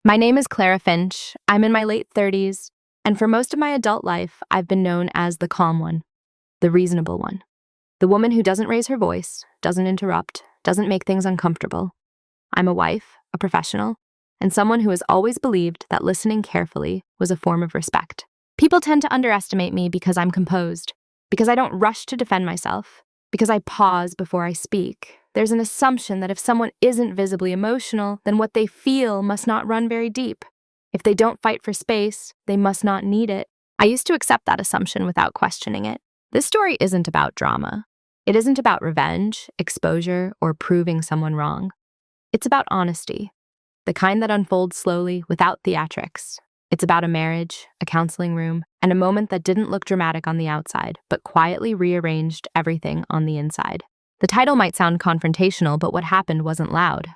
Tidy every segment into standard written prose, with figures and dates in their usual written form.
My name is Clara Finch. I'm in my late 30s, and for most of my adult life, I've been known as the calm one, the reasonable one, the woman who doesn't raise her voice, doesn't interrupt, doesn't make things uncomfortable. I'm a wife, a professional, and someone who has always believed that listening carefully was a form of respect. People tend to underestimate me because I'm composed, because I don't rush to defend myself, because I pause before I speak. There's an assumption that if someone isn't visibly emotional, then what they feel must not run very deep. If they don't fight for space, they must not need it. I used to accept that assumption without questioning it. This story isn't about drama. It isn't about revenge, exposure, or proving someone wrong. It's about honesty, the kind that unfolds slowly without theatrics. It's about a marriage, a counseling room, and a moment that didn't look dramatic on the outside, but quietly rearranged everything on the inside. The title might sound confrontational, but what happened wasn't loud.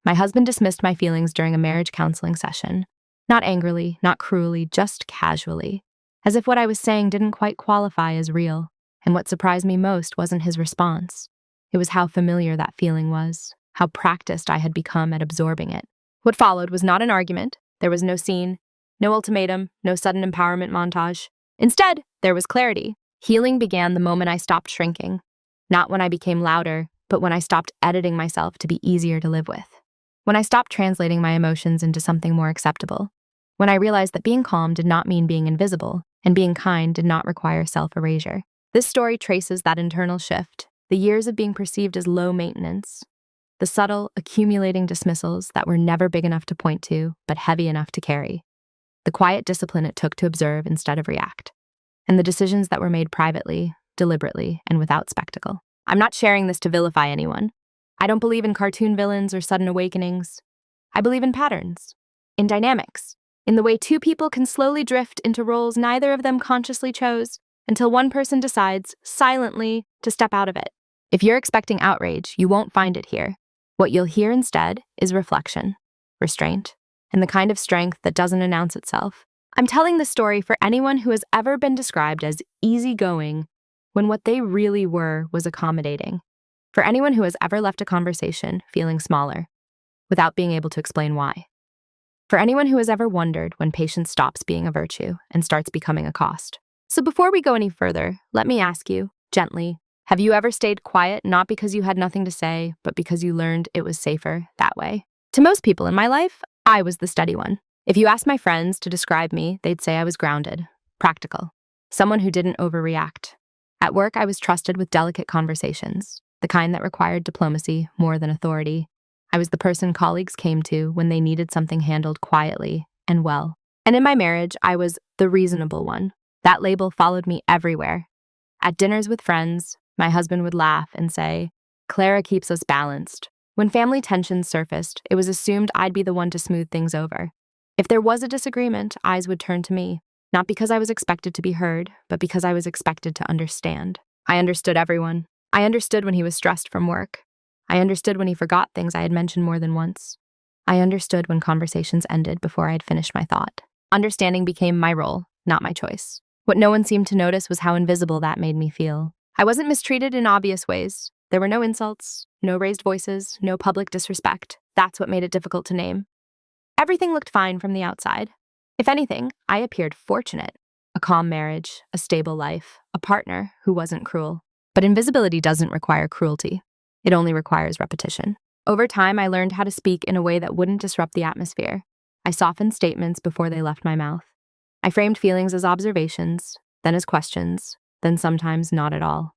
My husband dismissed my feelings during a marriage counseling session. Not angrily, not cruelly, just casually, as if what I was saying didn't quite qualify as real. And what surprised me most wasn't his response. It was how familiar that feeling was, how practiced I had become at absorbing it. What followed was not an argument. There was no scene, no ultimatum, no sudden empowerment montage. Instead, there was clarity. Healing began the moment I stopped shrinking. Not when I became louder, but when I stopped editing myself to be easier to live with. When I stopped translating my emotions into something more acceptable. When I realized that being calm did not mean being invisible, and being kind did not require self-erasure. This story traces that internal shift, the years of being perceived as low maintenance, the subtle, accumulating dismissals that were never big enough to point to, but heavy enough to carry, the quiet discipline it took to observe instead of react, and the decisions that were made privately, deliberately, and without spectacle. I'm not sharing this to vilify anyone. I don't believe in cartoon villains or sudden awakenings. I believe in patterns, in dynamics, in the way two people can slowly drift into roles neither of them consciously chose until one person decides, silently, to step out of it. If you're expecting outrage, you won't find it here. What you'll hear instead is reflection, restraint, and the kind of strength that doesn't announce itself. I'm telling this story for anyone who has ever been described as easygoing when what they really were was accommodating. For anyone who has ever left a conversation feeling smaller, without being able to explain why. For anyone who has ever wondered when patience stops being a virtue and starts becoming a cost. So before we go any further, let me ask you, gently, have you ever stayed quiet not because you had nothing to say, but because you learned it was safer that way? To most people in my life, I was the steady one. If you asked my friends to describe me, they'd say I was grounded, practical, someone who didn't overreact. At work, I was trusted with delicate conversations, the kind that required diplomacy more than authority. I was the person colleagues came to when they needed something handled quietly and well. And in my marriage, I was the reasonable one. That label followed me everywhere. At dinners with friends, my husband would laugh and say, "Clara keeps us balanced." When family tensions surfaced, it was assumed I'd be the one to smooth things over. If there was a disagreement, eyes would turn to me. Not because I was expected to be heard, but because I was expected to understand. I understood everyone. I understood when he was stressed from work. I understood when he forgot things I had mentioned more than once. I understood when conversations ended before I had finished my thought. Understanding became my role, not my choice. What no one seemed to notice was how invisible that made me feel. I wasn't mistreated in obvious ways. There were no insults, no raised voices, no public disrespect. That's what made it difficult to name. Everything looked fine from the outside. If anything, I appeared fortunate. A calm marriage, a stable life, a partner who wasn't cruel. But invisibility doesn't require cruelty. It only requires repetition. Over time, I learned how to speak in a way that wouldn't disrupt the atmosphere. I softened statements before they left my mouth. I framed feelings as observations, then as questions, then sometimes not at all.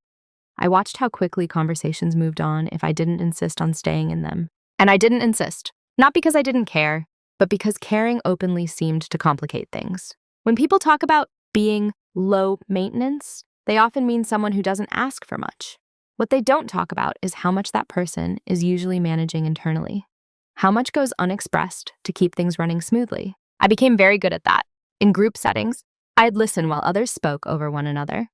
I watched how quickly conversations moved on if I didn't insist on staying in them. And I didn't insist, not because I didn't care, but because caring openly seemed to complicate things. When people talk about being low maintenance, they often mean someone who doesn't ask for much. What they don't talk about is how much that person is usually managing internally. How much goes unexpressed to keep things running smoothly. I became very good at that. In group settings, I'd listen while others spoke over one another.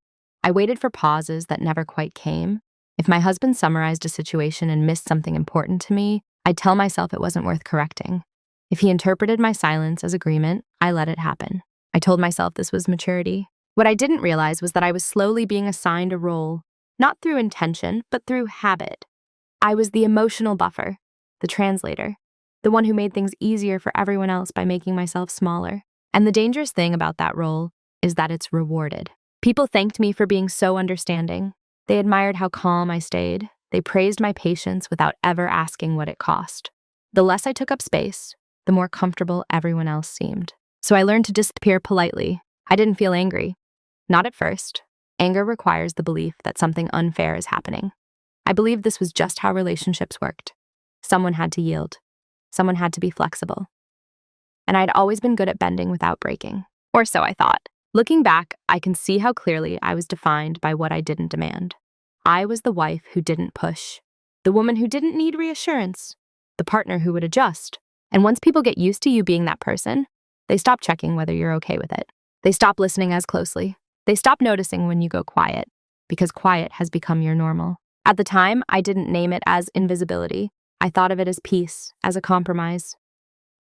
I waited for pauses that never quite came. If my husband summarized a situation and missed something important to me, I'd tell myself it wasn't worth correcting. If he interpreted my silence as agreement, I let it happen. I told myself this was maturity. What I didn't realize was that I was slowly being assigned a role, not through intention, but through habit. I was the emotional buffer, the translator, the one who made things easier for everyone else by making myself smaller. And the dangerous thing about that role is that it's rewarded. People thanked me for being so understanding. They admired how calm I stayed. They praised my patience without ever asking what it cost. The less I took up space, the more comfortable everyone else seemed. So I learned to disappear politely. I didn't feel angry. Not at first. Anger requires the belief that something unfair is happening. I believed this was just how relationships worked. Someone had to yield. Someone had to be flexible. And I'd always been good at bending without breaking. Or so I thought. Looking back, I can see how clearly I was defined by what I didn't demand. I was the wife who didn't push, the woman who didn't need reassurance, the partner who would adjust. And once people get used to you being that person, they stop checking whether you're okay with it. They stop listening as closely. They stop noticing when you go quiet, because quiet has become your normal. At the time, I didn't name it as invisibility. I thought of it as peace, as a compromise.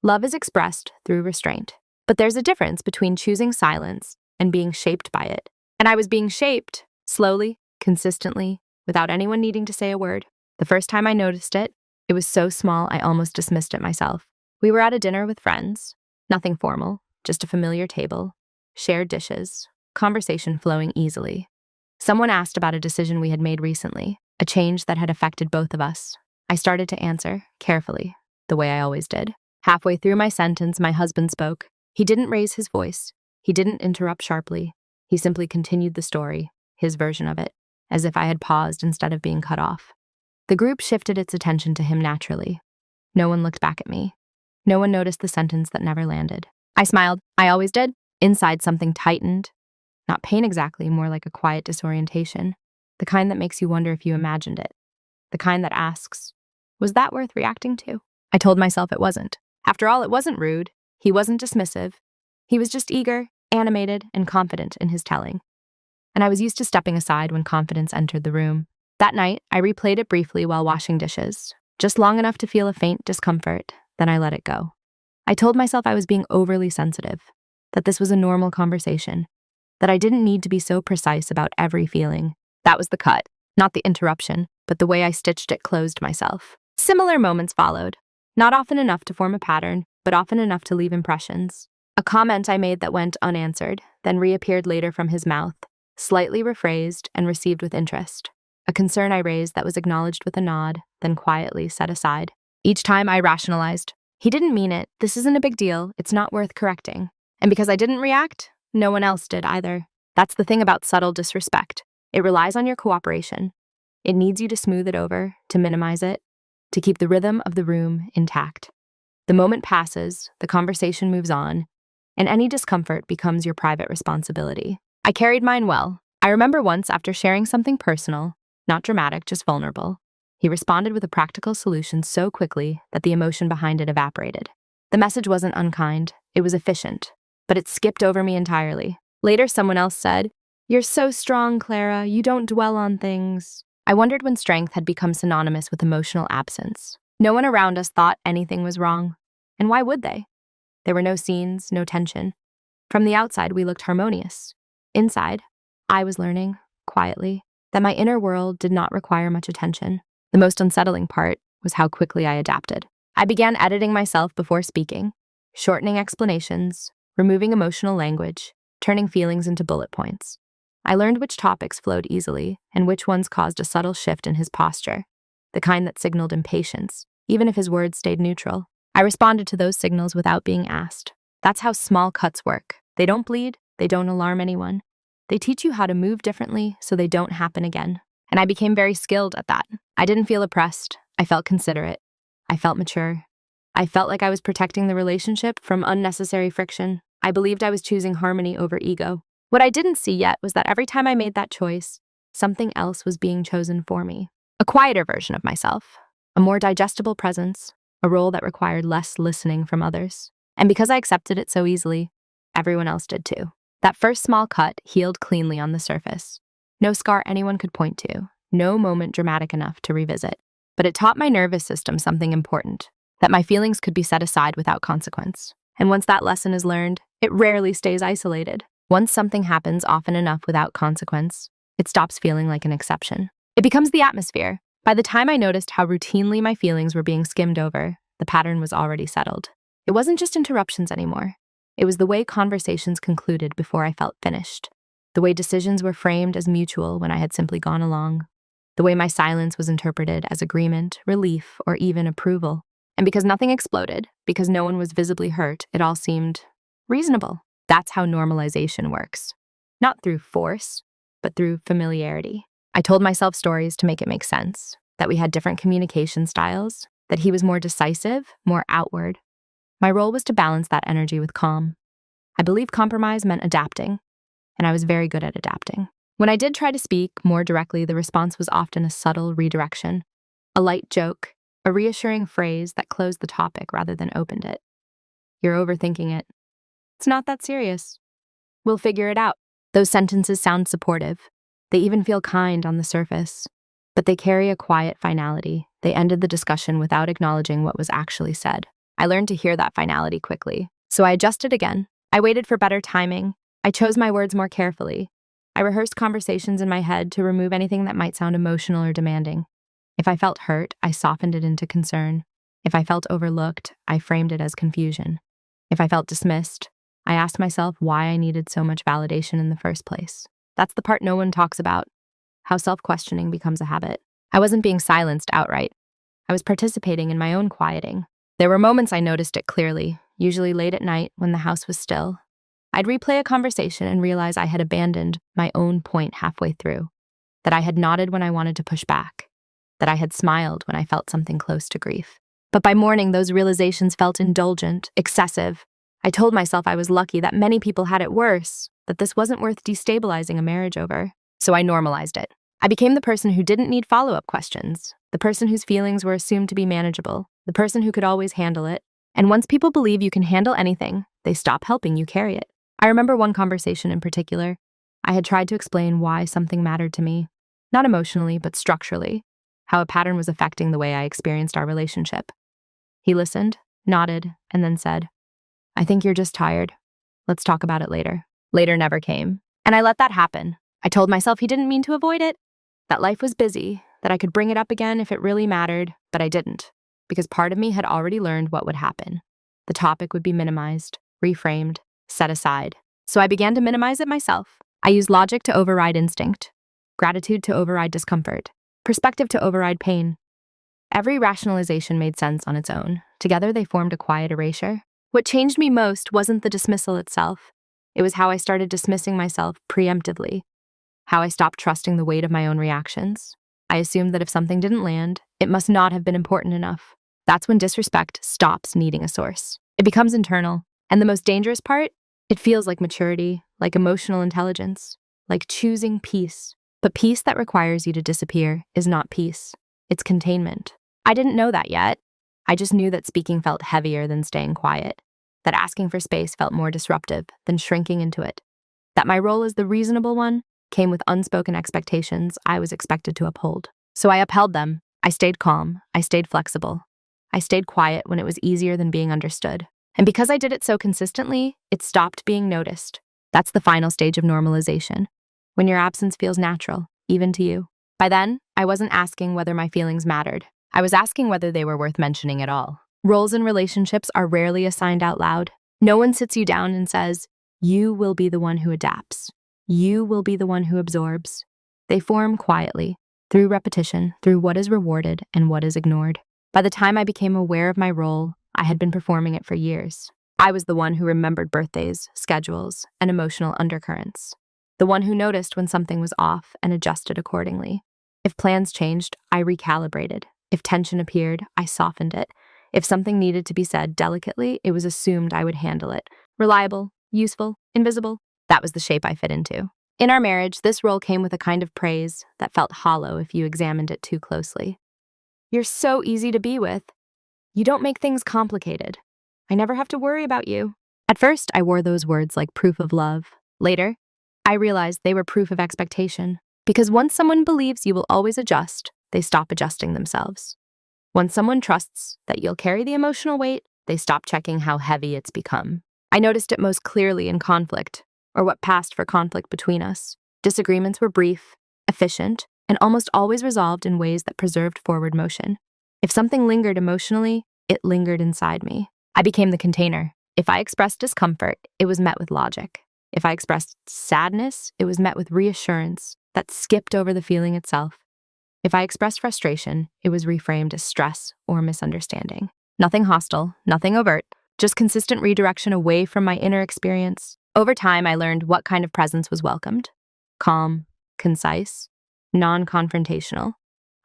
Love is expressed through restraint. But there's a difference between choosing silence and being shaped by it. And I was being shaped, slowly, consistently, without anyone needing to say a word. The first time I noticed it, it was so small I almost dismissed it myself. We were at a dinner with friends. Nothing formal, just a familiar table, shared dishes, conversation flowing easily. Someone asked about a decision we had made recently, a change that had affected both of us. I started to answer, carefully, the way I always did. Halfway through my sentence, my husband spoke. He didn't raise his voice. He didn't interrupt sharply. He simply continued the story, his version of it, as if I had paused instead of being cut off. The group shifted its attention to him naturally. No one looked back at me. No one noticed the sentence that never landed. I smiled. I always did. Inside, something tightened. Not pain exactly, more like a quiet disorientation. The kind that makes you wonder if you imagined it. The kind that asks, was that worth reacting to? I told myself it wasn't. After all, it wasn't rude. He wasn't dismissive. He was just eager, animated, and confident in his telling. And I was used to stepping aside when confidence entered the room. That night, I replayed it briefly while washing dishes, just long enough to feel a faint discomfort, then I let it go. I told myself I was being overly sensitive, that this was a normal conversation, that I didn't need to be so precise about every feeling. That was the cut, not the interruption, but the way I stitched it closed myself. Similar moments followed, not often enough to form a pattern, but often enough to leave impressions. A comment I made that went unanswered, then reappeared later from his mouth, slightly rephrased and received with interest. A concern I raised that was acknowledged with a nod, then quietly set aside. Each time I rationalized. He didn't mean it. This isn't a big deal. It's not worth correcting. And because I didn't react, no one else did either. That's the thing about subtle disrespect. It relies on your cooperation. It needs you to smooth it over, to minimize it, to keep the rhythm of the room intact. The moment passes, the conversation moves on, and any discomfort becomes your private responsibility. I carried mine well. I remember once, after sharing something personal, not dramatic, just vulnerable, he responded with a practical solution so quickly that the emotion behind it evaporated. The message wasn't unkind, it was efficient, but it skipped over me entirely. Later, someone else said, "You're so strong, Clara, you don't dwell on things." I wondered when strength had become synonymous with emotional absence. No one around us thought anything was wrong. And why would they? There were no scenes, no tension. From the outside, we looked harmonious. Inside, I was learning, quietly, that my inner world did not require much attention. The most unsettling part was how quickly I adapted. I began editing myself before speaking, shortening explanations, removing emotional language, turning feelings into bullet points. I learned which topics flowed easily and which ones caused a subtle shift in his posture, the kind that signaled impatience, even if his words stayed neutral. I responded to those signals without being asked. That's how small cuts work. They don't bleed, they don't alarm anyone. They teach you how to move differently so they don't happen again. And I became very skilled at that. I didn't feel oppressed. I felt considerate. I felt mature. I felt like I was protecting the relationship from unnecessary friction. I believed I was choosing harmony over ego. What I didn't see yet was that every time I made that choice, something else was being chosen for me. A quieter version of myself, a more digestible presence, a role that required less listening from others. And because I accepted it so easily, everyone else did too. That first small cut healed cleanly on the surface. No scar anyone could point to, no moment dramatic enough to revisit. But it taught my nervous system something important, that my feelings could be set aside without consequence. And once that lesson is learned, it rarely stays isolated. Once something happens often enough without consequence, it stops feeling like an exception. It becomes the atmosphere. By the time I noticed how routinely my feelings were being skimmed over, the pattern was already settled. It wasn't just interruptions anymore. It was the way conversations concluded before I felt finished. The way decisions were framed as mutual when I had simply gone along. The way my silence was interpreted as agreement, relief, or even approval. And because nothing exploded, because no one was visibly hurt, it all seemed reasonable. That's how normalization works. Not through force, but through familiarity. I told myself stories to make it make sense, that we had different communication styles, that he was more decisive, more outward. My role was to balance that energy with calm. I believe compromise meant adapting, and I was very good at adapting. When I did try to speak more directly, the response was often a subtle redirection, a light joke, a reassuring phrase that closed the topic rather than opened it. You're overthinking it. It's not that serious. We'll figure it out. Those sentences sound supportive. They even feel kind on the surface, but they carry a quiet finality. They ended the discussion without acknowledging what was actually said. I learned to hear that finality quickly, so I adjusted again. I waited for better timing. I chose my words more carefully. I rehearsed conversations in my head to remove anything that might sound emotional or demanding. If I felt hurt, I softened it into concern. If I felt overlooked, I framed it as confusion. If I felt dismissed, I asked myself why I needed so much validation in the first place. That's the part no one talks about, how self-questioning becomes a habit. I wasn't being silenced outright. I was participating in my own quieting. There were moments I noticed it clearly, usually late at night when the house was still. I'd replay a conversation and realize I had abandoned my own point halfway through, that I had nodded when I wanted to push back, that I had smiled when I felt something close to grief. But by morning, those realizations felt indulgent, excessive. I told myself I was lucky, that many people had it worse, that this wasn't worth destabilizing a marriage over. So I normalized it. I became the person who didn't need follow-up questions, the person whose feelings were assumed to be manageable, the person who could always handle it. And once people believe you can handle anything, they stop helping you carry it. I remember one conversation in particular. I had tried to explain why something mattered to me, not emotionally, but structurally, how a pattern was affecting the way I experienced our relationship. He listened, nodded, and then said, "I think you're just tired. Let's talk about it later." Later never came, and I let that happen. I told myself he didn't mean to avoid it, that life was busy, that I could bring it up again if it really mattered, but I didn't, because part of me had already learned what would happen. The topic would be minimized, reframed, set aside. So I began to minimize it myself. I used logic to override instinct, gratitude to override discomfort, perspective to override pain. Every rationalization made sense on its own. Together they formed a quiet erasure. What changed me most wasn't the dismissal itself. It was how I started dismissing myself preemptively, how I stopped trusting the weight of my own reactions. I assumed that if something didn't land, it must not have been important enough. That's when disrespect stops needing a source. It becomes internal. And the most dangerous part? It feels like maturity, like emotional intelligence, like choosing peace. But peace that requires you to disappear is not peace. It's containment. I didn't know that yet. I just knew that speaking felt heavier than staying quiet, that asking for space felt more disruptive than shrinking into it, that my role as the reasonable one came with unspoken expectations I was expected to uphold. So I upheld them. I stayed calm. I stayed flexible. I stayed quiet when it was easier than being understood. And because I did it so consistently, it stopped being noticed. That's the final stage of normalization, when your absence feels natural, even to you. By then, I wasn't asking whether my feelings mattered. I was asking whether they were worth mentioning at all. Roles in relationships are rarely assigned out loud. No one sits you down and says, "You will be the one who adapts. You will be the one who absorbs." They form quietly, through repetition, through what is rewarded and what is ignored. By the time I became aware of my role, I had been performing it for years. I was the one who remembered birthdays, schedules, and emotional undercurrents. The one who noticed when something was off and adjusted accordingly. If plans changed, I recalibrated. If tension appeared, I softened it. If something needed to be said delicately, it was assumed I would handle it. Reliable, useful, invisible. That was the shape I fit into. In our marriage, this role came with a kind of praise that felt hollow if you examined it too closely. "You're so easy to be with. You don't make things complicated. I never have to worry about you." At first, I wore those words like proof of love. Later, I realized they were proof of expectation. Because once someone believes you will always adjust, they stop adjusting themselves. Once someone trusts that you'll carry the emotional weight, they stop checking how heavy it's become. I noticed it most clearly in conflict, or what passed for conflict between us. Disagreements were brief, efficient, and almost always resolved in ways that preserved forward motion. If something lingered emotionally, It lingered inside me. I became the container. If I expressed discomfort, it was met with logic. If I expressed sadness, it was met with reassurance that skipped over the feeling itself. If I expressed frustration, it was reframed as stress or misunderstanding. Nothing hostile, nothing overt, just consistent redirection away from my inner experience. Over time, I learned what kind of presence was welcomed. Calm, concise, non-confrontational.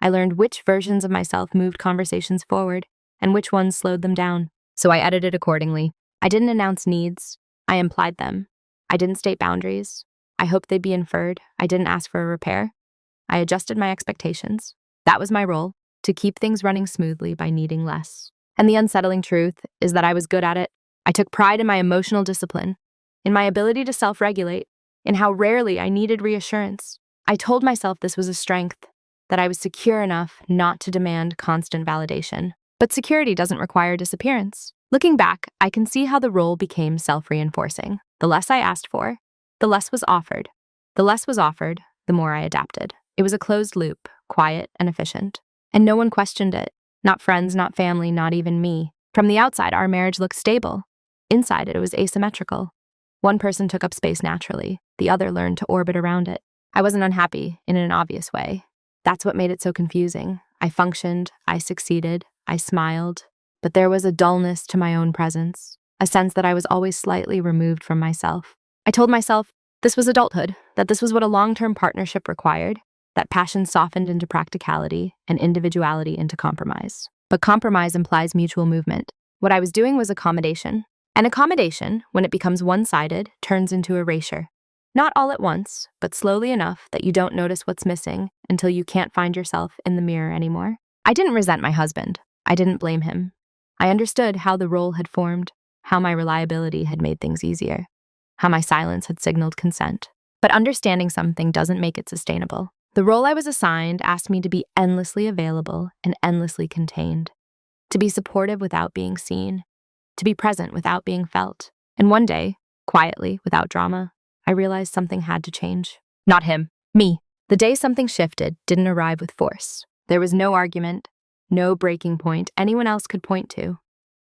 I learned which versions of myself moved conversations forward and which ones slowed them down. So I edited accordingly. I didn't announce needs. I implied them. I didn't state boundaries. I hoped they'd be inferred. I didn't ask for a repair. I adjusted my expectations. That was my role, to keep things running smoothly by needing less. And the unsettling truth is that I was good at it. I took pride in my emotional discipline, in my ability to self-regulate, in how rarely I needed reassurance. I told myself this was a strength, that I was secure enough not to demand constant validation. But security doesn't require disappearance. Looking back, I can see how the role became self-reinforcing. The less I asked for, the less was offered. The less was offered, the more I adapted. It was a closed loop, quiet and efficient. And no one questioned it. Not friends, not family, not even me. From the outside, our marriage looked stable. Inside it was asymmetrical. One person took up space naturally. The other learned to orbit around it. I wasn't unhappy in an obvious way. That's what made it so confusing. I functioned, I succeeded, I smiled, but there was a dullness to my own presence, a sense that I was always slightly removed from myself. I told myself this was adulthood, that this was what a long-term partnership required, that passion softened into practicality and individuality into compromise. But compromise implies mutual movement. What I was doing was accommodation. And accommodation, when it becomes one-sided, turns into erasure. Not all at once, but slowly enough that you don't notice what's missing until you can't find yourself in the mirror anymore. I didn't resent my husband. I didn't blame him. I understood how the role had formed, how my reliability had made things easier, how my silence had signaled consent. But understanding something doesn't make it sustainable. The role I was assigned asked me to be endlessly available and endlessly contained, to be supportive without being seen, to be present without being felt. And one day, quietly, without drama, I realized something had to change. Not him, me. The day something shifted didn't arrive with force. There was no argument, no breaking point anyone else could point to.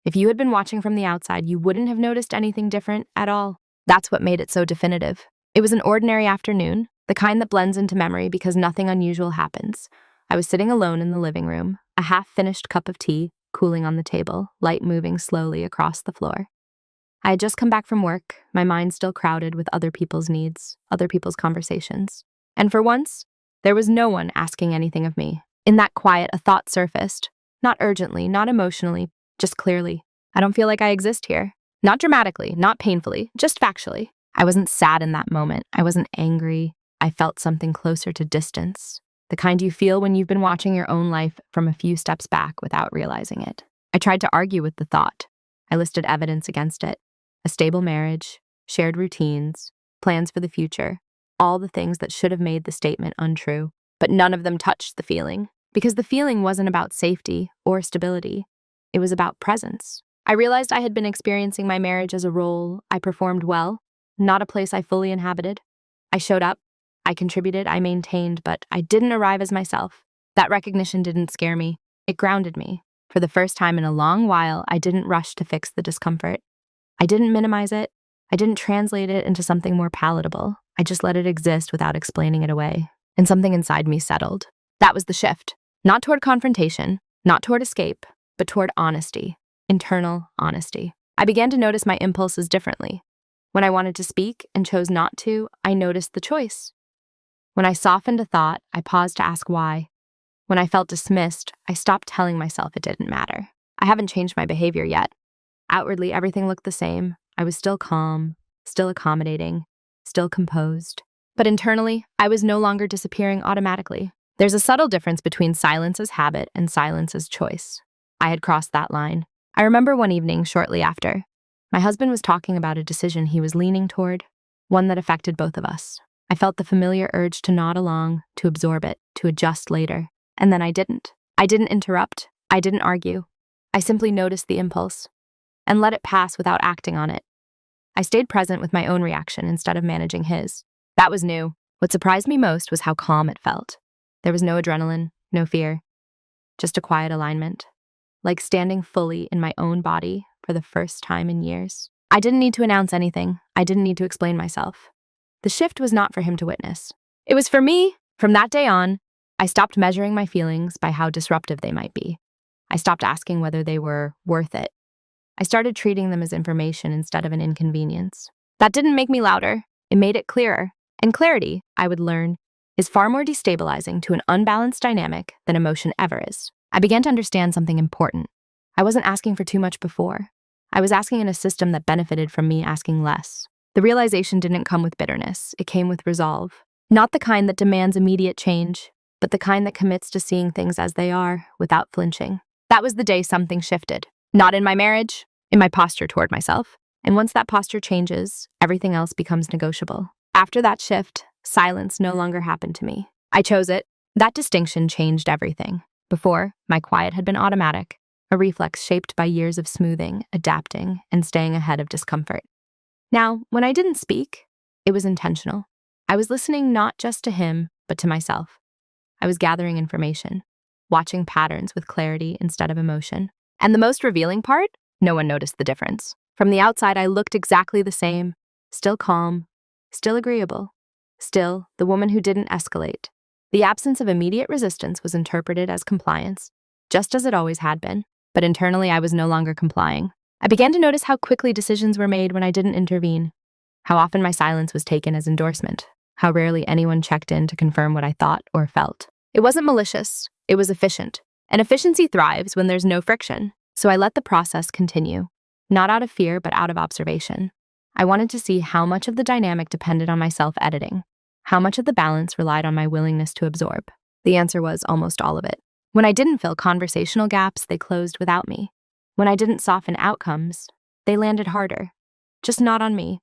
If you had been watching from the outside, you wouldn't have noticed anything different at all. That's what made it so definitive. It was an ordinary afternoon, the kind that blends into memory because nothing unusual happens. I was sitting alone in the living room, a half-finished cup of tea cooling on the table, light moving slowly across the floor. I had just come back from work, my mind still crowded with other people's needs, other people's conversations. And for once, there was no one asking anything of me. In that quiet, a thought surfaced, not urgently, not emotionally, just clearly. I don't feel like I exist here. Not dramatically, not painfully, just factually. I wasn't sad in that moment. I wasn't angry. I felt something closer to distance, the kind you feel when you've been watching your own life from a few steps back without realizing it. I tried to argue with the thought. I listed evidence against it. A stable marriage, shared routines, plans for the future, all the things that should have made the statement untrue. But none of them touched the feeling, because the feeling wasn't about safety or stability. It was about presence. I realized I had been experiencing my marriage as a role I performed well, not a place I fully inhabited. I showed up, I contributed, I maintained, but I didn't arrive as myself. That recognition didn't scare me. It grounded me. For the first time in a long while, I didn't rush to fix the discomfort. I didn't minimize it. I didn't translate it into something more palatable. I just let it exist without explaining it away. And something inside me settled. That was the shift. Not toward confrontation, not toward escape, but toward honesty, internal honesty. I began to notice my impulses differently. When I wanted to speak and chose not to, I noticed the choice. When I softened a thought, I paused to ask why. When I felt dismissed, I stopped telling myself it didn't matter. I haven't changed my behavior yet. Outwardly, everything looked the same. I was still calm, still accommodating, still composed. But internally, I was no longer disappearing automatically. There's a subtle difference between silence as habit and silence as choice. I had crossed that line. I remember one evening shortly after. My husband was talking about a decision he was leaning toward, one that affected both of us. I felt the familiar urge to nod along, to absorb it, to adjust later. And then I didn't. I didn't interrupt. I didn't argue. I simply noticed the impulse and let it pass without acting on it. I stayed present with my own reaction instead of managing his. That was new. What surprised me most was how calm it felt. There was no adrenaline, no fear, just a quiet alignment. like standing fully in my own body for the first time in years. I didn't need to announce anything. I didn't need to explain myself. The shift was not for him to witness. It was for me. From that day on, I stopped measuring my feelings by how disruptive they might be. I stopped asking whether they were worth it. I started treating them as information instead of an inconvenience. That didn't make me louder. It made it clearer. And clarity, I would learn, is far more destabilizing to an unbalanced dynamic than emotion ever is. I began to understand something important. I wasn't asking for too much before. I was asking in a system that benefited from me asking less. The realization didn't come with bitterness. It came with resolve. Not the kind that demands immediate change, but the kind that commits to seeing things as they are without flinching. That was the day something shifted. Not in my marriage, in my posture toward myself. And once that posture changes, everything else becomes negotiable. After that shift, silence no longer happened to me. I chose it. That distinction changed everything. Before, my quiet had been automatic, a reflex shaped by years of smoothing, adapting, and staying ahead of discomfort. Now, when I didn't speak, it was intentional. I was listening not just to him, but to myself. I was gathering information, watching patterns with clarity instead of emotion. And the most revealing part? No one noticed the difference. From the outside, I looked exactly the same, still calm, still agreeable, still the woman who didn't escalate. The absence of immediate resistance was interpreted as compliance, just as it always had been. But internally, I was no longer complying. I began to notice how quickly decisions were made when I didn't intervene, how often my silence was taken as endorsement, how rarely anyone checked in to confirm what I thought or felt. It wasn't malicious, it was efficient. And efficiency thrives when there's no friction. So I let the process continue, not out of fear, but out of observation. I wanted to see how much of the dynamic depended on my self-editing, how much of the balance relied on my willingness to absorb. The answer was almost all of it. When I didn't fill conversational gaps, they closed without me. When I didn't soften outcomes, they landed harder, just not on me.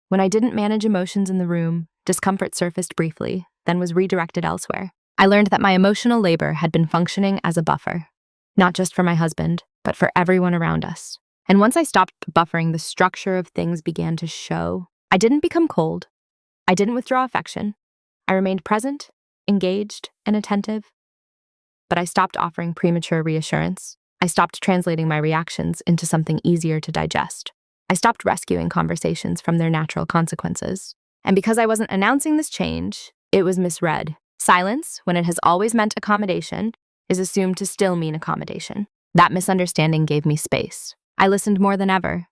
When I didn't manage emotions in the room, discomfort surfaced briefly, then was redirected elsewhere. I learned that my emotional labor had been functioning as a buffer, not just for my husband, but for everyone around us. And once I stopped buffering, the structure of things began to show. I didn't become cold. I didn't withdraw affection. I remained present, engaged, and attentive. But I stopped offering premature reassurance. I stopped translating my reactions into something easier to digest. I stopped rescuing conversations from their natural consequences. And because I wasn't announcing this change, it was misread. Silence, when it has always meant accommodation, is assumed to still mean accommodation. That misunderstanding gave me space. I listened more than ever,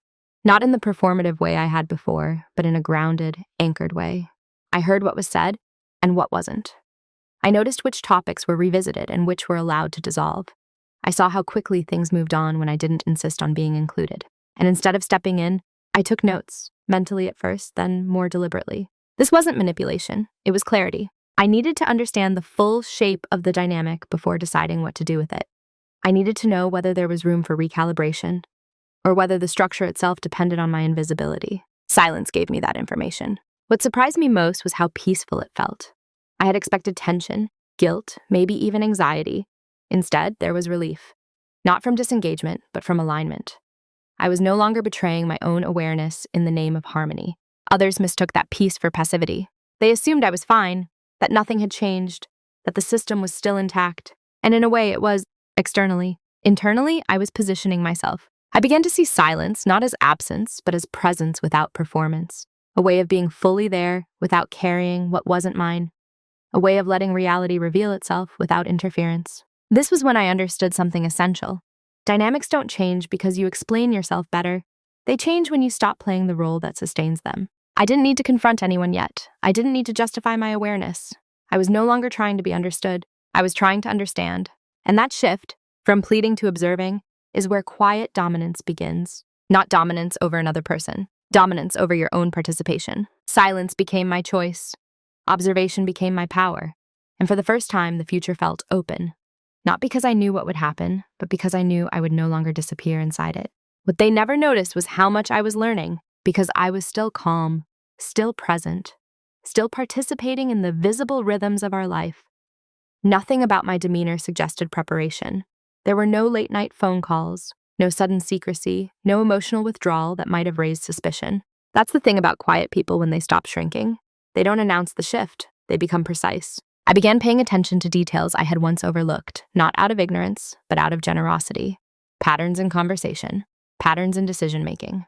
not in the performative way I had before, but in a grounded, anchored way. I heard what was said and what wasn't. I noticed which topics were revisited and which were allowed to dissolve. I saw how quickly things moved on when I didn't insist on being included. And instead of stepping in, I took notes, mentally at first, then more deliberately. This wasn't manipulation, it was clarity. I needed to understand the full shape of the dynamic before deciding what to do with it. I needed to know whether there was room for recalibration, or whether the structure itself depended on my invisibility. Silence gave me that information. What surprised me most was how peaceful it felt. I had expected tension, guilt, maybe even anxiety. Instead, there was relief. Not from disengagement, but from alignment. I was no longer betraying my own awareness in the name of harmony. Others mistook that peace for passivity. They assumed I was fine, that nothing had changed, that the system was still intact. And in a way, it was externally. Internally, I was positioning myself. I began to see silence not as absence, but as presence without performance. A way of being fully there without carrying what wasn't mine. A way of letting reality reveal itself without interference. This was when I understood something essential. Dynamics don't change because you explain yourself better. They change when you stop playing the role that sustains them. I didn't need to confront anyone yet. I didn't need to justify my awareness. I was no longer trying to be understood. I was trying to understand. And that shift, from pleading to observing, is where quiet dominance begins. Not dominance over another person. Dominance over your own participation. Silence became my choice. Observation became my power. And for the first time, the future felt open. Not because I knew what would happen, but because I knew I would no longer disappear inside it. What they never noticed was how much I was learning, because I was still calm, still present, still participating in the visible rhythms of our life. Nothing about my demeanor suggested preparation. There were no late-night phone calls, no sudden secrecy, no emotional withdrawal that might have raised suspicion. That's the thing about quiet people when they stop shrinking. They don't announce the shift, they become precise. I began paying attention to details I had once overlooked, not out of ignorance, but out of generosity. patterns in conversation, patterns in decision-making,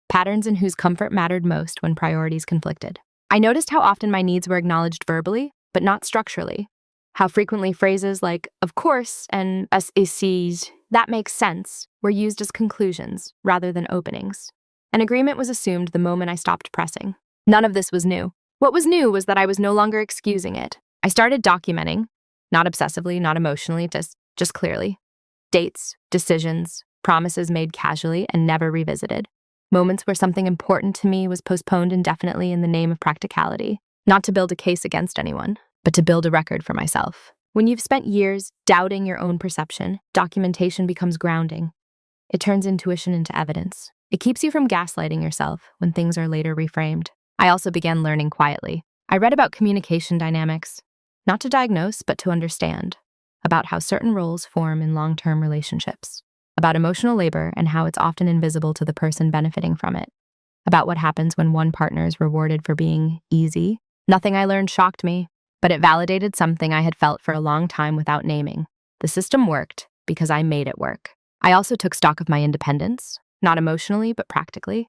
patterns in whose comfort mattered most when priorities conflicted. I noticed how often my needs were acknowledged verbally, but not structurally. How frequently phrases like, of course, and as is, that makes sense, were used as conclusions rather than openings. An agreement was assumed the moment I stopped pressing. None of this was new. What was new was that I was no longer excusing it. I started documenting, not obsessively, not emotionally, just clearly. Dates, decisions, promises made casually and never revisited. Moments where something important to me was postponed indefinitely in the name of practicality. Not to build a case against anyone, but to build a record for myself. When you've spent years doubting your own perception, documentation becomes grounding. It turns intuition into evidence. It keeps you from gaslighting yourself when things are later reframed. I also began learning quietly. I read about communication dynamics, not to diagnose, but to understand, about how certain roles form in long-term relationships, about emotional labor and how it's often invisible to the person benefiting from it, about what happens when one partner is rewarded for being easy. Nothing I learned shocked me, but it validated something I had felt for a long time without naming. The system worked because I made it work. I also took stock of my independence, not emotionally, but practically.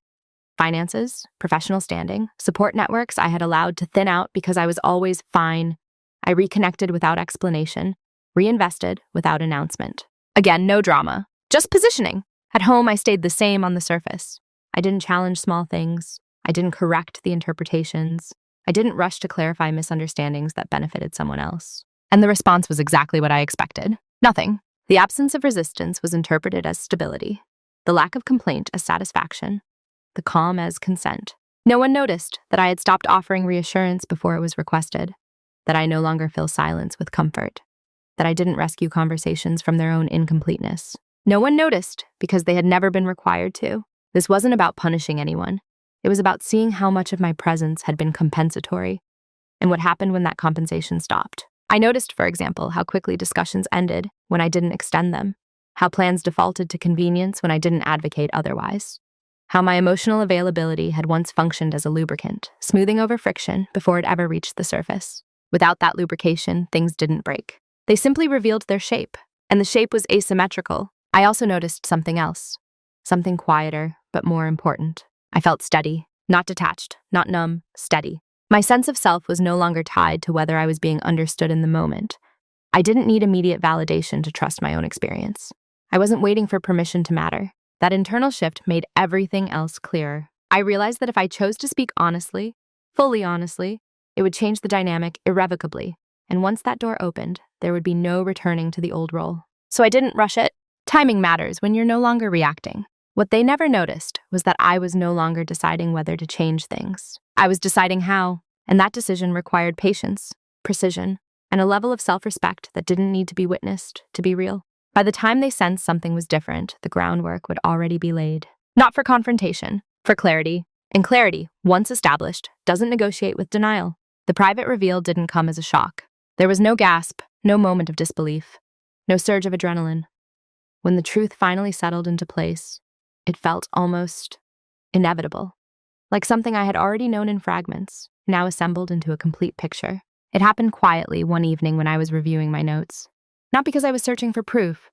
Finances, professional standing, support networks I had allowed to thin out because I was always fine. I reconnected without explanation, reinvested without announcement. Again, no drama, just positioning. At home, I stayed the same on the surface. I didn't challenge small things. I didn't correct the interpretations. I didn't rush to clarify misunderstandings that benefited someone else. And the response was exactly what I expected. Nothing. The absence of resistance was interpreted as stability, the lack of complaint as satisfaction, the calm as consent. No one noticed that I had stopped offering reassurance before it was requested, that I no longer fill silence with comfort, that I didn't rescue conversations from their own incompleteness. No one noticed because they had never been required to. This wasn't about punishing anyone. It was about seeing how much of my presence had been compensatory and what happened when that compensation stopped. I noticed, for example, how quickly discussions ended when I didn't extend them, how plans defaulted to convenience when I didn't advocate otherwise, how my emotional availability had once functioned as a lubricant, smoothing over friction before it ever reached the surface. Without that lubrication, things didn't break. They simply revealed their shape, and the shape was asymmetrical. I also noticed something else, something quieter, but more important. I felt steady, not detached, not numb, steady. My sense of self was no longer tied to whether I was being understood in the moment. I didn't need immediate validation to trust my own experience. I wasn't waiting for permission to matter. That internal shift made everything else clearer. I realized that if I chose to speak honestly, fully honestly, it would change the dynamic irrevocably. And once that door opened, there would be no returning to the old role. So I didn't rush it. Timing matters when you're no longer reacting. What they never noticed was that I was no longer deciding whether to change things. I was deciding how, and that decision required patience, precision, and a level of self-respect that didn't need to be witnessed to be real. By the time they sensed something was different, the groundwork would already be laid. Not for confrontation, for clarity. And clarity, once established, doesn't negotiate with denial. The private reveal didn't come as a shock. There was no gasp, no moment of disbelief, no surge of adrenaline. When the truth finally settled into place, it felt almost inevitable, like something I had already known in fragments, now assembled into a complete picture. It happened quietly one evening when I was reviewing my notes. Not because I was searching for proof,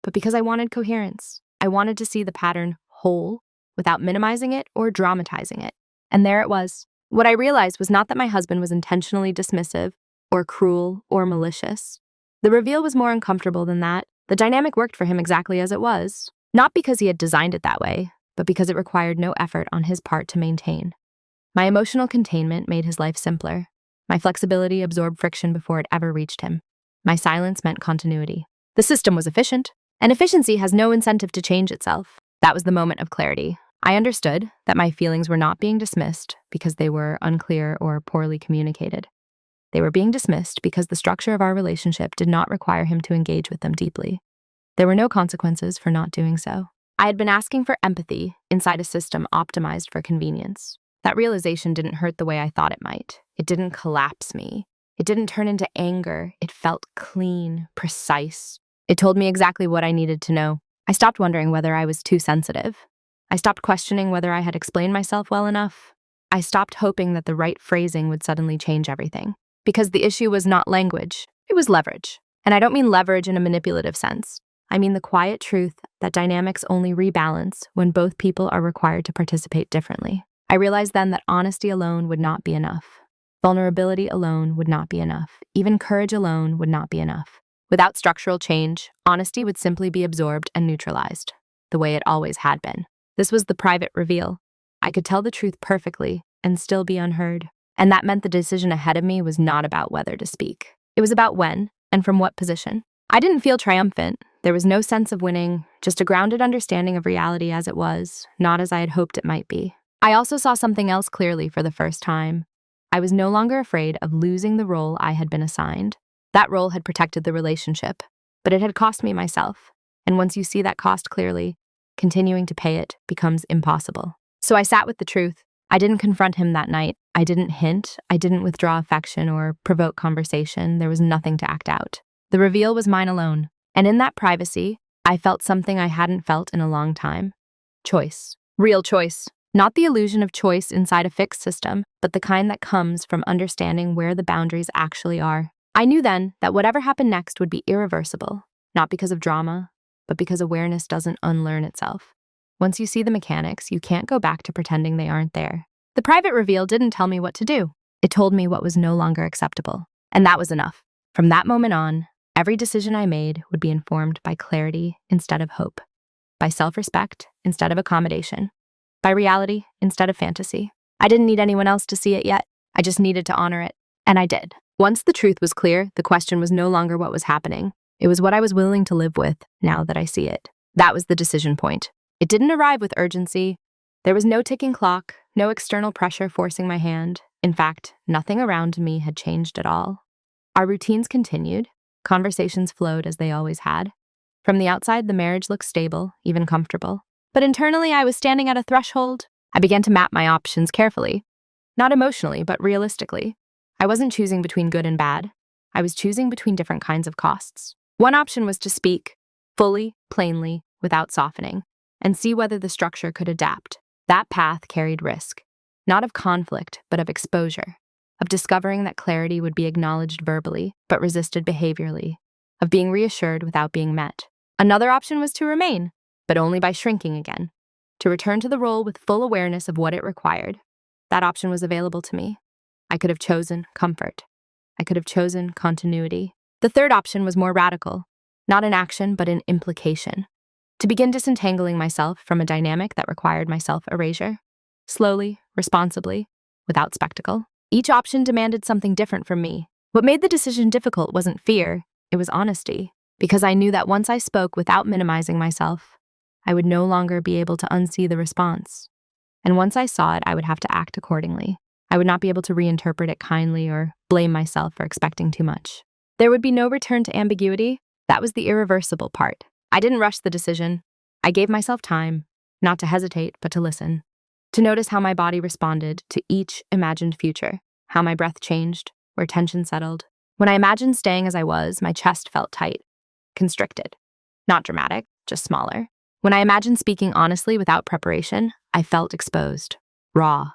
but because I wanted coherence. I wanted to see the pattern whole, without minimizing it or dramatizing it. And there it was. What I realized was not that my husband was intentionally dismissive, or cruel, or malicious. The reveal was more uncomfortable than that. The dynamic worked for him exactly as it was. Not because he had designed it that way, but because it required no effort on his part to maintain. My emotional containment made his life simpler. My flexibility absorbed friction before it ever reached him. My silence meant continuity. The system was efficient, and efficiency has no incentive to change itself. That was the moment of clarity. I understood that my feelings were not being dismissed because they were unclear or poorly communicated. They were being dismissed because the structure of our relationship did not require him to engage with them deeply. There were no consequences for not doing so. I had been asking for empathy inside a system optimized for convenience. That realization didn't hurt the way I thought it might. It didn't collapse me. It didn't turn into anger. It felt clean, precise. It told me exactly what I needed to know. I stopped wondering whether I was too sensitive. I stopped questioning whether I had explained myself well enough. I stopped hoping that the right phrasing would suddenly change everything. Because the issue was not language, it was leverage. And I don't mean leverage in a manipulative sense. I mean the quiet truth that dynamics only rebalance when both people are required to participate differently. I realized then that honesty alone would not be enough. Vulnerability alone would not be enough. Even courage alone would not be enough. Without structural change, honesty would simply be absorbed and neutralized, the way it always had been. This was the private reveal. I could tell the truth perfectly and still be unheard. And that meant the decision ahead of me was not about whether to speak. It was about when and from what position. I didn't feel triumphant. There was no sense of winning, just a grounded understanding of reality as it was, not as I had hoped it might be. I also saw something else clearly for the first time. I was no longer afraid of losing the role I had been assigned. That role had protected the relationship, but it had cost me myself. And once you see that cost clearly, continuing to pay it becomes impossible. So I sat with the truth. I didn't confront him that night. I didn't hint. I didn't withdraw affection or provoke conversation. There was nothing to act out. The reveal was mine alone. And in that privacy, I felt something I hadn't felt in a long time. Choice. Real choice. Not the illusion of choice inside a fixed system, but the kind that comes from understanding where the boundaries actually are. I knew then that whatever happened next would be irreversible, not because of drama, but because awareness doesn't unlearn itself. Once you see the mechanics, you can't go back to pretending they aren't there. The private reveal didn't tell me what to do. It told me what was no longer acceptable. And that was enough. From that moment on, every decision I made would be informed by clarity instead of hope, by self-respect instead of accommodation, by reality instead of fantasy. I didn't need anyone else to see it yet. I just needed to honor it. And I did. Once the truth was clear, the question was no longer what was happening. It was what I was willing to live with now that I see it. That was the decision point. It didn't arrive with urgency. There was no ticking clock, no external pressure forcing my hand. In fact, nothing around me had changed at all. Our routines continued. Conversations flowed as they always had. From the outside, the marriage looked stable, even comfortable. But internally, I was standing at a threshold. I began to map my options carefully. Not emotionally, but realistically. I wasn't choosing between good and bad. I was choosing between different kinds of costs. One option was to speak, fully, plainly, without softening, and see whether the structure could adapt. That path carried risk, not of conflict, but of exposure, of discovering that clarity would be acknowledged verbally, but resisted behaviorally, of being reassured without being met. Another option was to remain, but only by shrinking again, to return to the role with full awareness of what it required. That option was available to me. I could have chosen comfort. I could have chosen continuity. The third option was more radical, not an action, but an implication. To begin disentangling myself from a dynamic that required my self-erasure. Slowly, responsibly, without spectacle. Each option demanded something different from me. What made the decision difficult wasn't fear, it was honesty. Because I knew that once I spoke without minimizing myself, I would no longer be able to unsee the response. And once I saw it, I would have to act accordingly. I would not be able to reinterpret it kindly or blame myself for expecting too much. There would be no return to ambiguity. That was the irreversible part. I didn't rush the decision. I gave myself time, not to hesitate, but to listen. To notice how my body responded to each imagined future, how my breath changed, where tension settled. When I imagined staying as I was, my chest felt tight, constricted. Not dramatic, just smaller. When I imagined speaking honestly without preparation, I felt exposed, raw,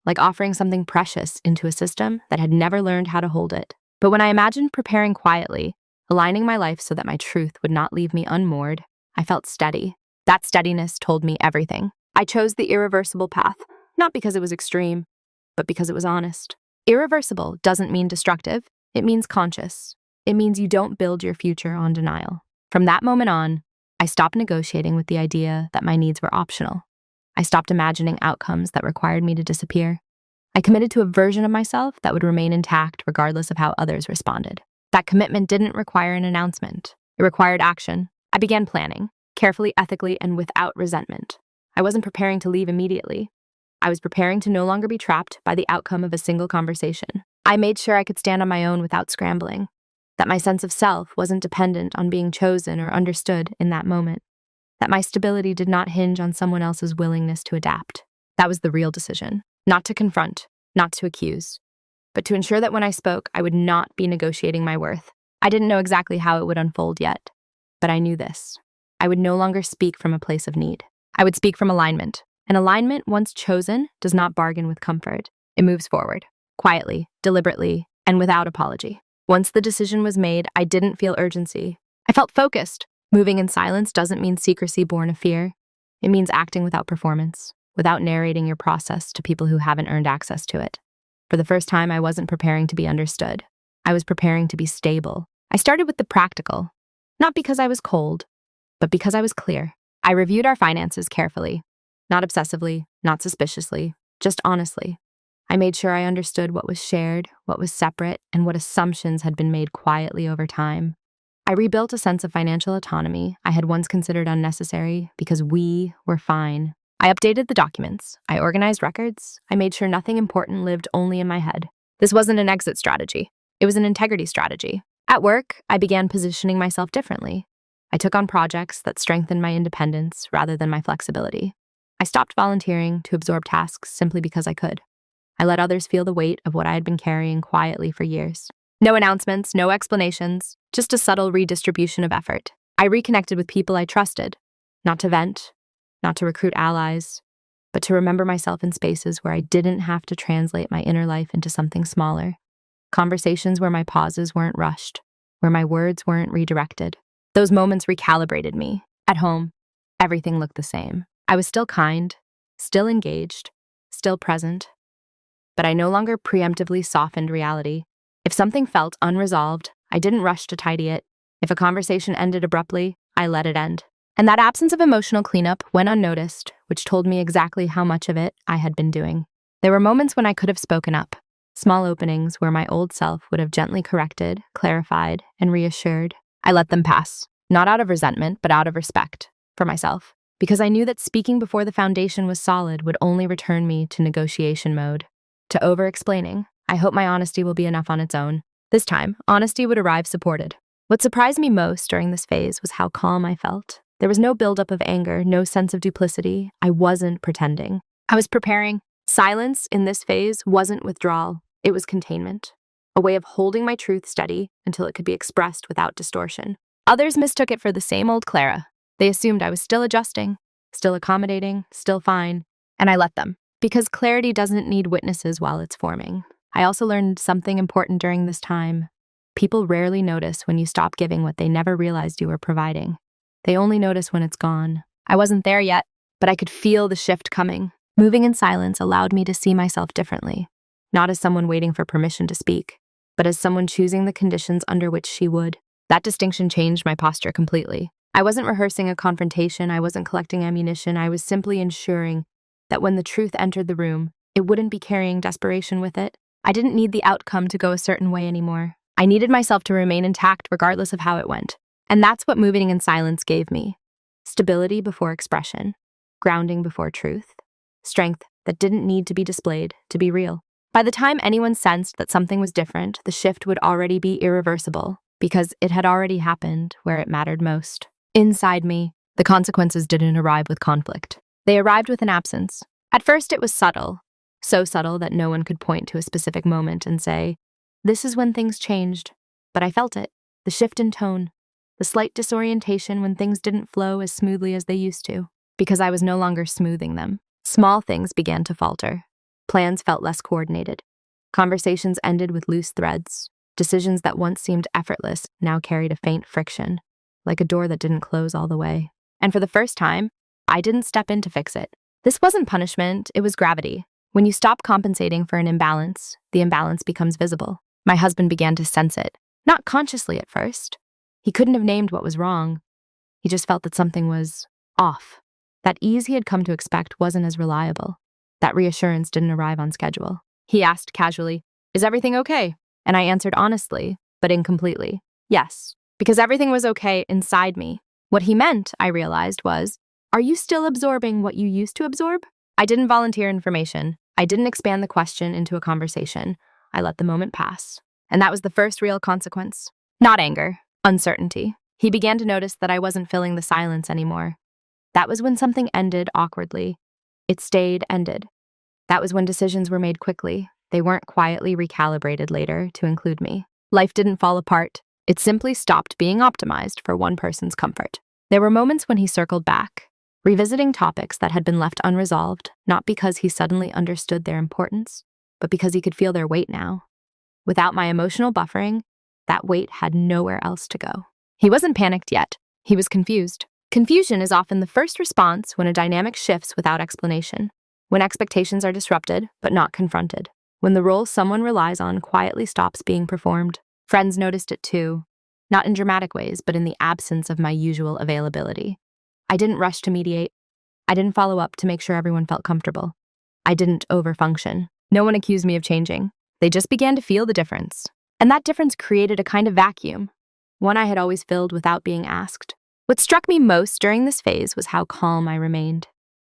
like offering something precious into a system that had never learned how to hold it. But when I imagined preparing quietly, aligning my life so that my truth would not leave me unmoored, I felt steady. That steadiness told me everything. I chose the irreversible path, not because it was extreme, but because it was honest. Irreversible doesn't mean destructive, it means conscious. It means you don't build your future on denial. From that moment on, I stopped negotiating with the idea that my needs were optional. I stopped imagining outcomes that required me to disappear. I committed to a version of myself that would remain intact regardless of how others responded. That commitment didn't require an announcement. It required action. I began planning, carefully, ethically, and without resentment. I wasn't preparing to leave immediately. I was preparing to no longer be trapped by the outcome of a single conversation. I made sure I could stand on my own without scrambling, that my sense of self wasn't dependent on being chosen or understood in that moment, that my stability did not hinge on someone else's willingness to adapt. That was the real decision. Not to confront, not to accuse, but to ensure that when I spoke, I would not be negotiating my worth. I didn't know exactly how it would unfold yet, but I knew this. I would no longer speak from a place of need. I would speak from alignment. And alignment, once chosen, does not bargain with comfort. It moves forward, quietly, deliberately, and without apology. Once the decision was made, I didn't feel urgency. I felt focused, Moving in silence doesn't mean secrecy born of fear. It means acting without performance, without narrating your process to people who haven't earned access to it. For the first time, I wasn't preparing to be understood. I was preparing to be stable. I started with the practical, not because I was cold, but because I was clear. I reviewed our finances carefully, not obsessively, not suspiciously, just honestly. I made sure I understood what was shared, what was separate, and what assumptions had been made quietly over time. I rebuilt a sense of financial autonomy I had once considered unnecessary because we were fine. I updated the documents. I organized records. I made sure nothing important lived only in my head. This wasn't an exit strategy. It was an integrity strategy. At work, I began positioning myself differently. I took on projects that strengthened my independence rather than my flexibility. I stopped volunteering to absorb tasks simply because I could. I let others feel the weight of what I had been carrying quietly for years. No announcements, no explanations, just a subtle redistribution of effort. I reconnected with people I trusted, not to vent, not to recruit allies, but to remember myself in spaces where I didn't have to translate my inner life into something smaller. Conversations where my pauses weren't rushed, where my words weren't redirected. Those moments recalibrated me. At home, everything looked the same. I was still kind, still engaged, still present, but I no longer preemptively softened reality. If something felt unresolved, I didn't rush to tidy it. If a conversation ended abruptly, I let it end. And that absence of emotional cleanup went unnoticed, which told me exactly how much of it I had been doing. There were moments when I could have spoken up, small openings where my old self would have gently corrected, clarified, and reassured. I let them pass, not out of resentment, but out of respect for myself, because I knew that speaking before the foundation was solid would only return me to negotiation mode, to over-explaining. I hope my honesty will be enough on its own. This time, honesty would arrive supported. What surprised me most during this phase was how calm I felt. There was no buildup of anger, no sense of duplicity. I wasn't pretending. I was preparing. Silence in this phase wasn't withdrawal. It was containment, a way of holding my truth steady until it could be expressed without distortion. Others mistook it for the same old Clara. They assumed I was still adjusting, still accommodating, still fine, and I let them. Because clarity doesn't need witnesses while it's forming. I also learned something important during this time. People rarely notice when you stop giving what they never realized you were providing. They only notice when it's gone. I wasn't there yet, but I could feel the shift coming. Moving in silence allowed me to see myself differently, not as someone waiting for permission to speak, but as someone choosing the conditions under which she would. That distinction changed my posture completely. I wasn't rehearsing a confrontation, I wasn't collecting ammunition, I was simply ensuring that when the truth entered the room, it wouldn't be carrying desperation with it. I didn't need the outcome to go a certain way anymore. I needed myself to remain intact regardless of how it went. And that's what moving in silence gave me. Stability before expression, grounding before truth, strength that didn't need to be displayed to be real. By the time anyone sensed that something was different, the shift would already be irreversible because it had already happened where it mattered most. Inside me, the consequences didn't arrive with conflict. They arrived with an absence. At first, it was subtle, so subtle that no one could point to a specific moment and say, "This is when things changed." But I felt it, the shift in tone, the slight disorientation when things didn't flow as smoothly as they used to, because I was no longer smoothing them. Small things began to falter. Plans felt less coordinated. Conversations ended with loose threads. Decisions that once seemed effortless now carried a faint friction, like a door that didn't close all the way. And for the first time, I didn't step in to fix it. This wasn't punishment, it was gravity. When you stop compensating for an imbalance, the imbalance becomes visible. My husband began to sense it, not consciously at first. He couldn't have named what was wrong. He just felt that something was off. That ease he had come to expect wasn't as reliable. That reassurance didn't arrive on schedule. He asked casually, "Is everything okay?" And I answered honestly, but incompletely, "Yes," because everything was okay inside me. What he meant, I realized, was, "Are you still absorbing what you used to absorb?" I didn't volunteer information. I didn't expand the question into a conversation. I let the moment pass. And that was the first real consequence. Not anger, uncertainty. He began to notice that I wasn't filling the silence anymore. That was when something ended awkwardly. It stayed ended. That was when decisions were made quickly. They weren't quietly recalibrated later to include me. Life didn't fall apart. It simply stopped being optimized for one person's comfort. There were moments when he circled back, revisiting topics that had been left unresolved, not because he suddenly understood their importance, but because he could feel their weight now. Without my emotional buffering, that weight had nowhere else to go. He wasn't panicked yet. He was confused. Confusion is often the first response when a dynamic shifts without explanation, when expectations are disrupted but not confronted, when the role someone relies on quietly stops being performed. Friends noticed it too, not in dramatic ways, but in the absence of my usual availability. I didn't rush to mediate. I didn't follow up to make sure everyone felt comfortable. I didn't overfunction. No one accused me of changing. They just began to feel the difference. And that difference created a kind of vacuum, one I had always filled without being asked. What struck me most during this phase was how calm I remained.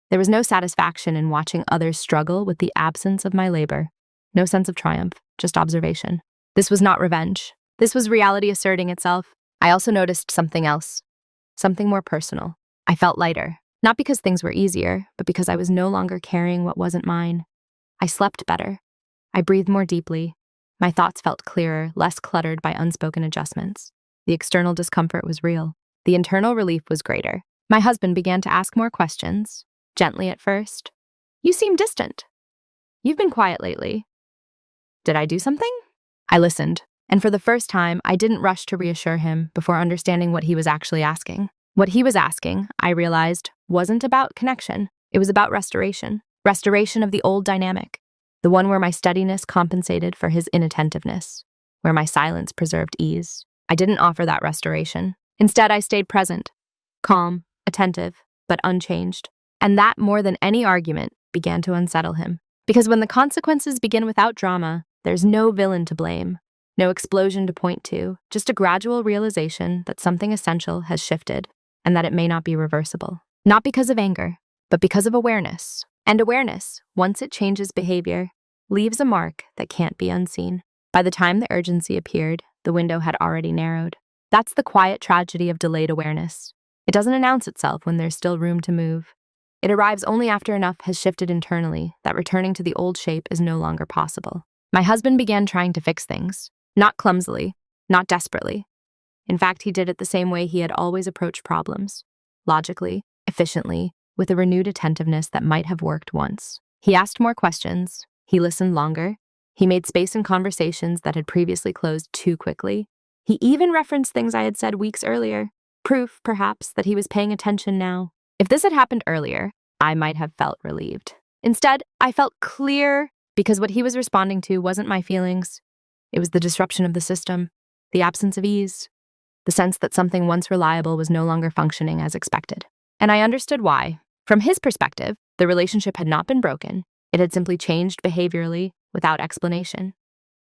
There was no satisfaction in watching others struggle with the absence of my labor. No sense of triumph, just observation. This was not revenge. This was reality asserting itself. I also noticed something else, something more personal. I felt lighter, not because things were easier, but because I was no longer carrying what wasn't mine. I slept better. I breathed more deeply. My thoughts felt clearer, less cluttered by unspoken adjustments. The external discomfort was real. The internal relief was greater. My husband began to ask more questions, gently at first. "You seem distant. You've been quiet lately. Did I do something?" I listened, and for the first time, I didn't rush to reassure him before understanding what he was actually asking. What he was asking, I realized, wasn't about connection. It was about restoration. Restoration of the old dynamic. The one where my steadiness compensated for his inattentiveness, where my silence preserved ease. I didn't offer that restoration. Instead, I stayed present, calm, attentive, but unchanged. And that, more than any argument, began to unsettle him. Because when the consequences begin without drama, there's no villain to blame, no explosion to point to, just a gradual realization that something essential has shifted and that it may not be reversible. Not because of anger, but because of awareness. And awareness, once it changes behavior, leaves a mark that can't be unseen. By the time the urgency appeared, the window had already narrowed. That's the quiet tragedy of delayed awareness. It doesn't announce itself when there's still room to move. It arrives only after enough has shifted internally that returning to the old shape is no longer possible. My husband began trying to fix things, not clumsily, not desperately. In fact, he did it the same way he had always approached problems, logically, efficiently, with a renewed attentiveness that might have worked once. He asked more questions, he listened longer, he made space in conversations that had previously closed too quickly. He even referenced things I had said weeks earlier, proof, perhaps, that he was paying attention now. If this had happened earlier, I might have felt relieved. Instead, I felt clear because what he was responding to wasn't my feelings. It was the disruption of the system, the absence of ease, the sense that something once reliable was no longer functioning as expected. And I understood why. From his perspective, the relationship had not been broken. It had simply changed behaviorally without explanation.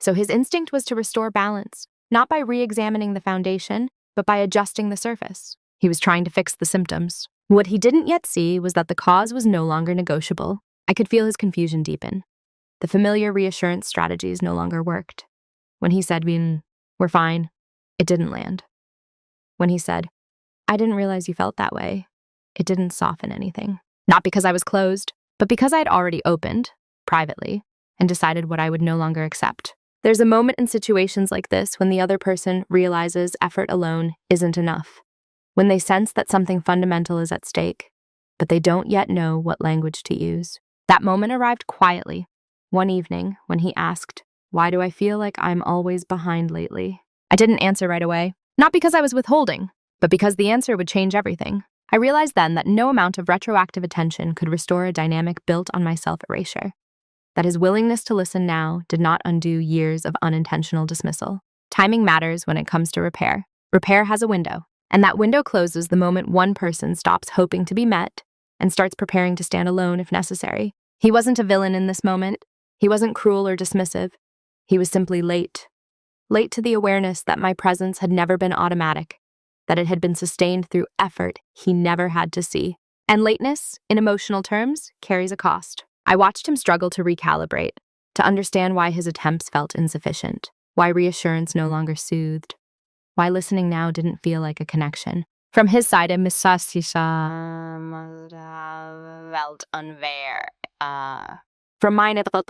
So his instinct was to restore balance, not by re-examining the foundation, but by adjusting the surface. He was trying to fix the symptoms. What he didn't yet see was that the cause was no longer negotiable. I could feel his confusion deepen. The familiar reassurance strategies no longer worked. When he said, "We're fine," it didn't land. When he said, "I didn't realize you felt that way," it didn't soften anything. Not because I was closed, but because I had already opened, privately, and decided what I would no longer accept. There's a moment in situations like this when the other person realizes effort alone isn't enough, when they sense that something fundamental is at stake, but they don't yet know what language to use. That moment arrived quietly, one evening when he asked, "Why do I feel like I'm always behind lately?" I didn't answer right away, not because I was withholding, but because the answer would change everything. I realized then that no amount of retroactive attention could restore a dynamic built on my self-erasure. That his willingness to listen now did not undo years of unintentional dismissal. Timing matters when it comes to repair. Repair has a window, and that window closes the moment one person stops hoping to be met and starts preparing to stand alone if necessary. He wasn't a villain in this moment. He wasn't cruel or dismissive. He was simply late. Late to the awareness that my presence had never been automatic, that it had been sustained through effort he never had to see. And lateness, in emotional terms, carries a cost. I watched him struggle to recalibrate, to understand why his attempts felt insufficient, why reassurance no longer soothed, why listening now didn't feel like a connection. From his side, it must have felt unfair. From mine, it felt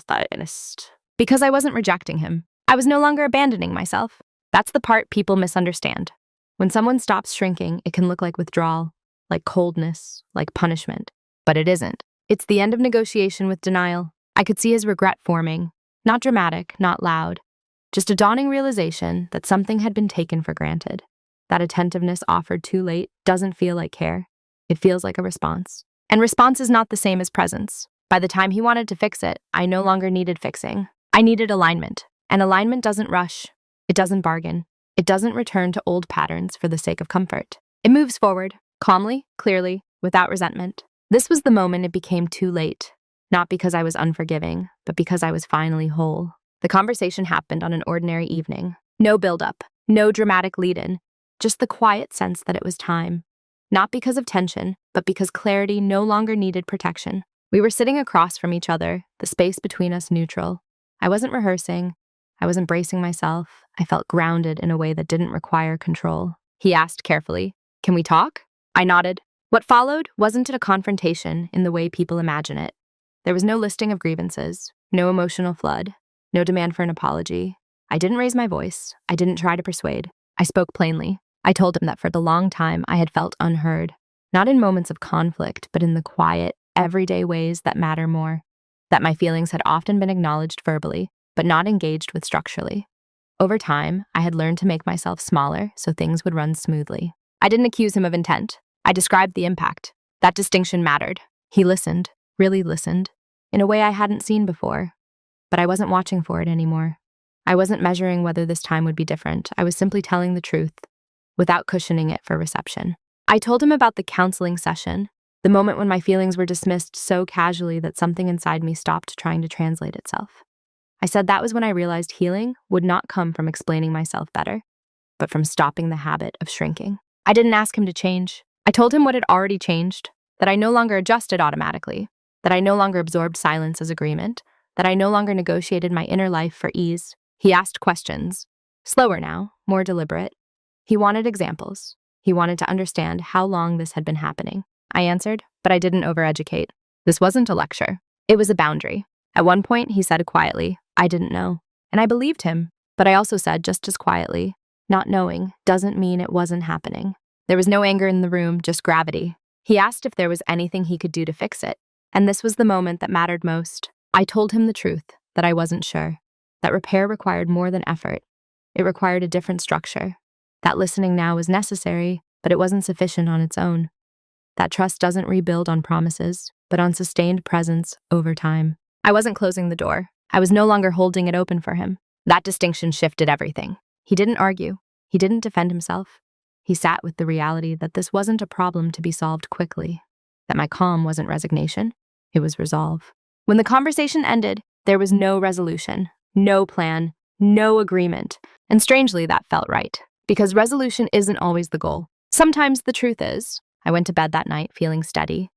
honest. Because I wasn't rejecting him. I was no longer abandoning myself. That's the part people misunderstand. When someone stops shrinking, it can look like withdrawal, like coldness, like punishment. But it isn't. It's the end of negotiation with denial. I could see his regret forming. Not dramatic, not loud. Just a dawning realization that something had been taken for granted. That attentiveness offered too late doesn't feel like care. It feels like a response. And response is not the same as presence. By the time he wanted to fix it, I no longer needed fixing. I needed alignment. And alignment doesn't rush. It doesn't bargain. It doesn't return to old patterns for the sake of comfort. It moves forward, calmly, clearly, without resentment. This was the moment it became too late. Not because I was unforgiving, but because I was finally whole. The conversation happened on an ordinary evening. No build-up, no dramatic lead-in, just the quiet sense that it was time. Not because of tension, but because clarity no longer needed protection. We were sitting across from each other, the space between us neutral. I wasn't rehearsing. I was embracing myself. I felt grounded in a way that didn't require control. He asked carefully, "Can we talk?" I nodded. What followed wasn't a confrontation in the way people imagine it. There was no listing of grievances, no emotional flood, no demand for an apology. I didn't raise my voice. I didn't try to persuade. I spoke plainly. I told him that for the long time I had felt unheard, not in moments of conflict, but in the quiet, everyday ways that matter more. That my feelings had often been acknowledged verbally, but not engaged with structurally. Over time, I had learned to make myself smaller so things would run smoothly. I didn't accuse him of intent. I described the impact. That distinction mattered. He listened, really listened, in a way I hadn't seen before. But I wasn't watching for it anymore. I wasn't measuring whether this time would be different. I was simply telling the truth, without cushioning it for reception. I told him about the counseling session, the moment when my feelings were dismissed so casually that something inside me stopped trying to translate itself. I said that was when I realized healing would not come from explaining myself better, but from stopping the habit of shrinking. I didn't ask him to change. I told him what had already changed, that I no longer adjusted automatically, that I no longer absorbed silence as agreement, that I no longer negotiated my inner life for ease. He asked questions, slower now, more deliberate. He wanted examples. He wanted to understand how long this had been happening. I answered, but I didn't overeducate. This wasn't a lecture. It was a boundary. At one point, he said quietly, "I didn't know." And I believed him, but I also said just as quietly, "Not knowing doesn't mean it wasn't happening." There was no anger in the room, just gravity. He asked if there was anything he could do to fix it, and this was the moment that mattered most. I told him the truth, that I wasn't sure, that repair required more than effort. It required a different structure. That listening now was necessary, but it wasn't sufficient on its own. That trust doesn't rebuild on promises, but on sustained presence over time. I wasn't closing the door. I was no longer holding it open for him. That distinction shifted everything. He didn't argue. He didn't defend himself. He sat with the reality that this wasn't a problem to be solved quickly, that my calm wasn't resignation, it was resolve. When the conversation ended, there was no resolution, no plan, no agreement, and strangely that felt right, because resolution isn't always the goal. Sometimes the truth is, I went to bed that night feeling steady,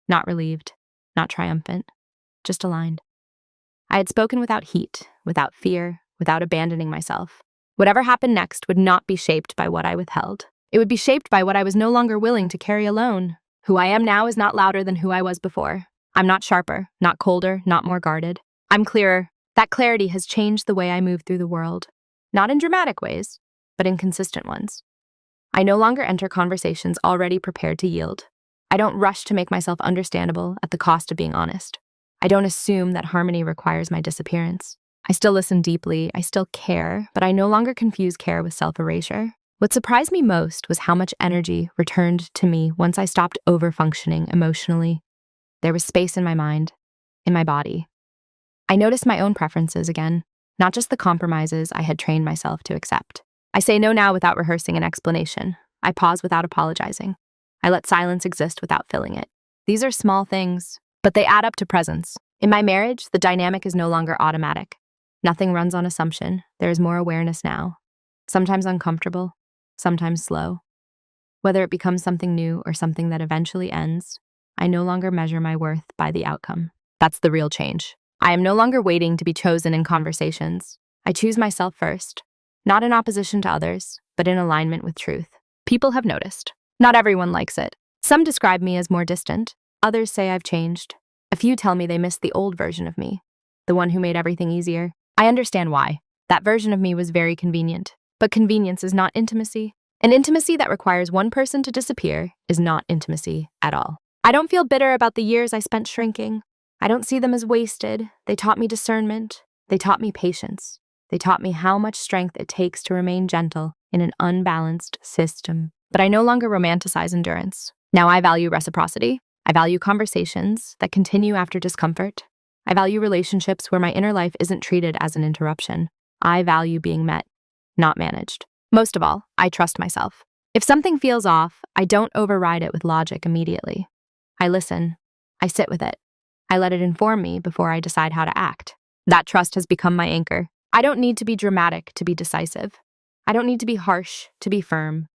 not relieved, not triumphant, just aligned. I had spoken without heat, without fear, without abandoning myself. Whatever happened next would not be shaped by what I withheld. It would be shaped by what I was no longer willing to carry alone. Who I am now is not louder than who I was before. I'm not sharper, not colder, not more guarded. I'm clearer. That clarity has changed the way I move through the world. Not in dramatic ways, but in consistent ones. I no longer enter conversations already prepared to yield. I don't rush to make myself understandable at the cost of being honest. I don't assume that harmony requires my disappearance. I still listen deeply, I still care, but I no longer confuse care with self-erasure. What surprised me most was how much energy returned to me once I stopped over-functioning emotionally. There was space in my mind, in my body. I noticed my own preferences again, not just the compromises I had trained myself to accept. I say no now without rehearsing an explanation. I pause without apologizing. I let silence exist without filling it. These are small things, but they add up to presence. In my marriage, the dynamic is no longer automatic. Nothing runs on assumption. There is more awareness now. Sometimes uncomfortable, sometimes slow. Whether it becomes something new or something that eventually ends, I no longer measure my worth by the outcome. That's the real change. I am no longer waiting to be chosen in conversations. I choose myself first, not in opposition to others, but in alignment with truth. People have noticed. Not everyone likes it. Some describe me as more distant. Others say I've changed. A few tell me they miss the old version of me, the one who made everything easier. I understand why. That version of me was very convenient. But convenience is not intimacy. An intimacy that requires one person to disappear is not intimacy at all. I don't feel bitter about the years I spent shrinking. I don't see them as wasted. They taught me discernment. They taught me patience. They taught me how much strength it takes to remain gentle in an unbalanced system. But I no longer romanticize endurance. Now I value reciprocity. I value conversations that continue after discomfort. I value relationships where my inner life isn't treated as an interruption. I value being met, not managed. Most of all, I trust myself. If something feels off, I don't override it with logic immediately. I listen. I sit with it. I let it inform me before I decide how to act. That trust has become my anchor. I don't need to be dramatic to be decisive. I don't need to be harsh to be firm.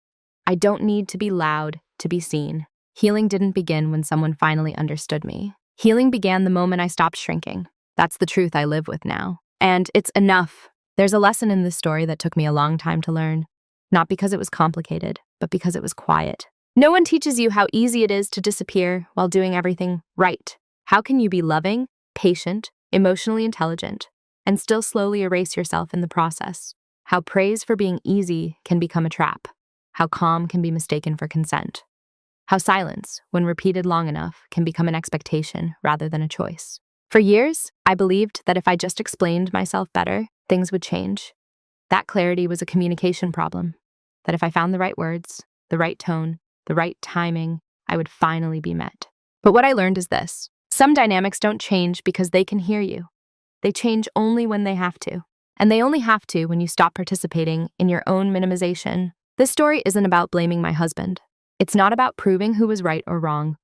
I don't need to be loud to be seen. Healing didn't begin when someone finally understood me. Healing began the moment I stopped shrinking. That's the truth I live with now. And it's enough. There's a lesson in this story that took me a long time to learn. Not because it was complicated, but because it was quiet. No one teaches you how easy it is to disappear while doing everything right. How can you be loving, patient, emotionally intelligent, and still slowly erase yourself in the process? How praise for being easy can become a trap. How calm can be mistaken for consent. How silence, when repeated long enough, can become an expectation rather than a choice. For years, I believed that if I just explained myself better, things would change. That clarity was a communication problem. That if I found the right words, the right tone, the right timing, I would finally be met. But what I learned is this. Some dynamics don't change because they can hear you. They change only when they have to. And they only have to when you stop participating in your own minimization. This story isn't about blaming my husband. It's not about proving who was right or wrong.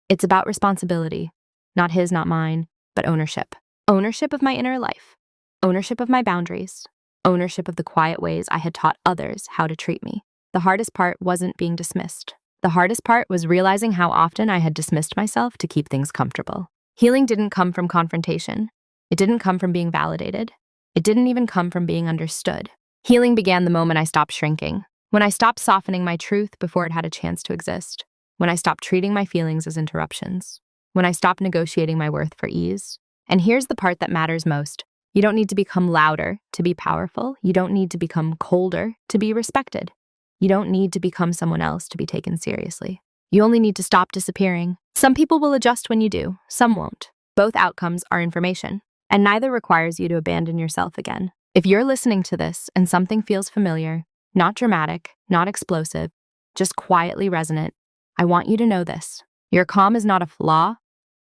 It's about responsibility. Not his, not mine, but ownership. Ownership of my inner life. Ownership of my boundaries. Ownership of the quiet ways I had taught others how to treat me. The hardest part wasn't being dismissed. The hardest part was realizing how often I had dismissed myself to keep things comfortable. Healing didn't come from confrontation. It didn't come from being validated. It didn't even come from being understood. Healing began the moment I stopped shrinking. When I stopped softening my truth before it had a chance to exist. When I stopped treating my feelings as interruptions. When I stopped negotiating my worth for ease. And here's the part that matters most. You don't need to become louder to be powerful. You don't need to become colder to be respected. You don't need to become someone else to be taken seriously. You only need to stop disappearing. Some people will adjust when you do, some won't. Both outcomes are information, and neither requires you to abandon yourself again. If you're listening to this and something feels familiar, not dramatic, not explosive, just quietly resonant, I want you to know this. Your calm is not a flaw.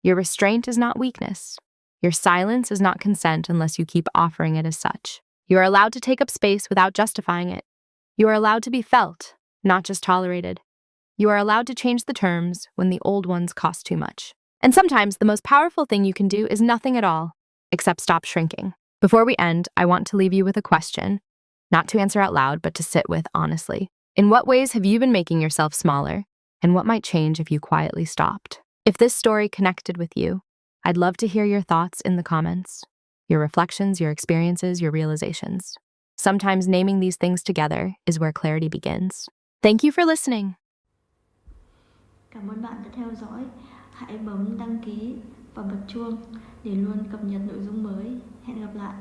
Your restraint is not weakness. Your silence is not consent unless you keep offering it as such. You are allowed to take up space without justifying it. You are allowed to be felt, not just tolerated. You are allowed to change the terms when the old ones cost too much. And sometimes the most powerful thing you can do is nothing at all, except stop shrinking. Before we end, I want to leave you with a question, not to answer out loud, but to sit with honestly. In what ways have you been making yourself smaller? And what might change if you quietly stopped? If this story connected with you, I'd love to hear your thoughts in the comments, your reflections, your experiences, your realizations. Sometimes naming these things together is where clarity begins. Thank you for listening. Cảm ơn bạn đã theo dõi. Hãy bấm đăng ký và bật chuông để luôn cập nhật nội dung mới. Hẹn gặp lại.